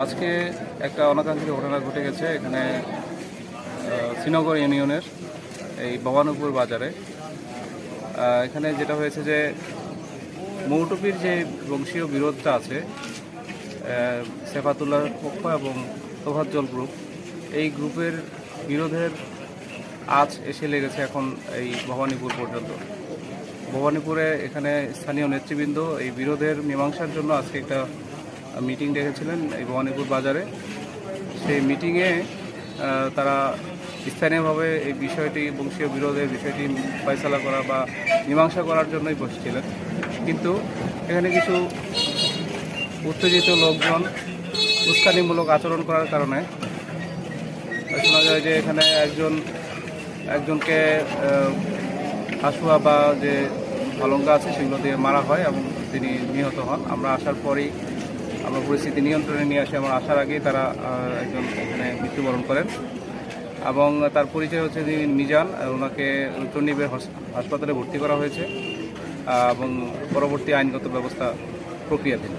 আজকে একটা অনাকাঙ্ক্ষিত ঘটনা ঘটে গেছে এখানে শ্রীনগর ইউনিয়নের এই ভবানীপুর বাজারে। এখানে যেটা হয়েছে যে মৌটুপির যে বংশীয় বিরোধটা আছে, সেফাতুল্লাহ পক্ষ এবং তোফাজ্জল গ্রুপ, এই গ্রুপের বিরোধের আজ এসে লেগেছে এখন এই ভবানীপুর পর্যন্ত। ভবানীপুরে এখানে স্থানীয় নেতৃবৃন্দ এই বিরোধের মীমাংসার জন্য আজকে একটা মিটিং ডেকেছিলেন এই ভবানীপুর বাজারে। সেই মিটিংয়ে তারা স্থানীয়ভাবে এই বিষয়টি, বংশীয় বিরোধের বিষয়টি ফয়সালা করা বা মীমাংসা করার জন্যই বসেছিলেন। কিন্তু এখানে কিছু উত্তেজিত লোকজন উস্কানিমূলক আচরণ করার কারণে শোনা যায় যে এখানে একজনকে হাসুয়া বা যে আলঙ্গা আছে সেগুলো দিয়ে মারা হয় এবং তিনি নিহত হন। আমরা আসার পরেই আমরা পরিস্থিতি নিয়ন্ত্রণে নিয়ে আসি। আমার আসার আগেই তারা একজন এখানে মৃত্যুবরণ করেন এবং তার পরিচয় হচ্ছে যিনি মিজান, ওনাকে চণ্ডীবের হাসপাতালে ভর্তি করা হয়েছে এবং পরবর্তী আইনগত ব্যবস্থা প্রক্রিয়াধীন।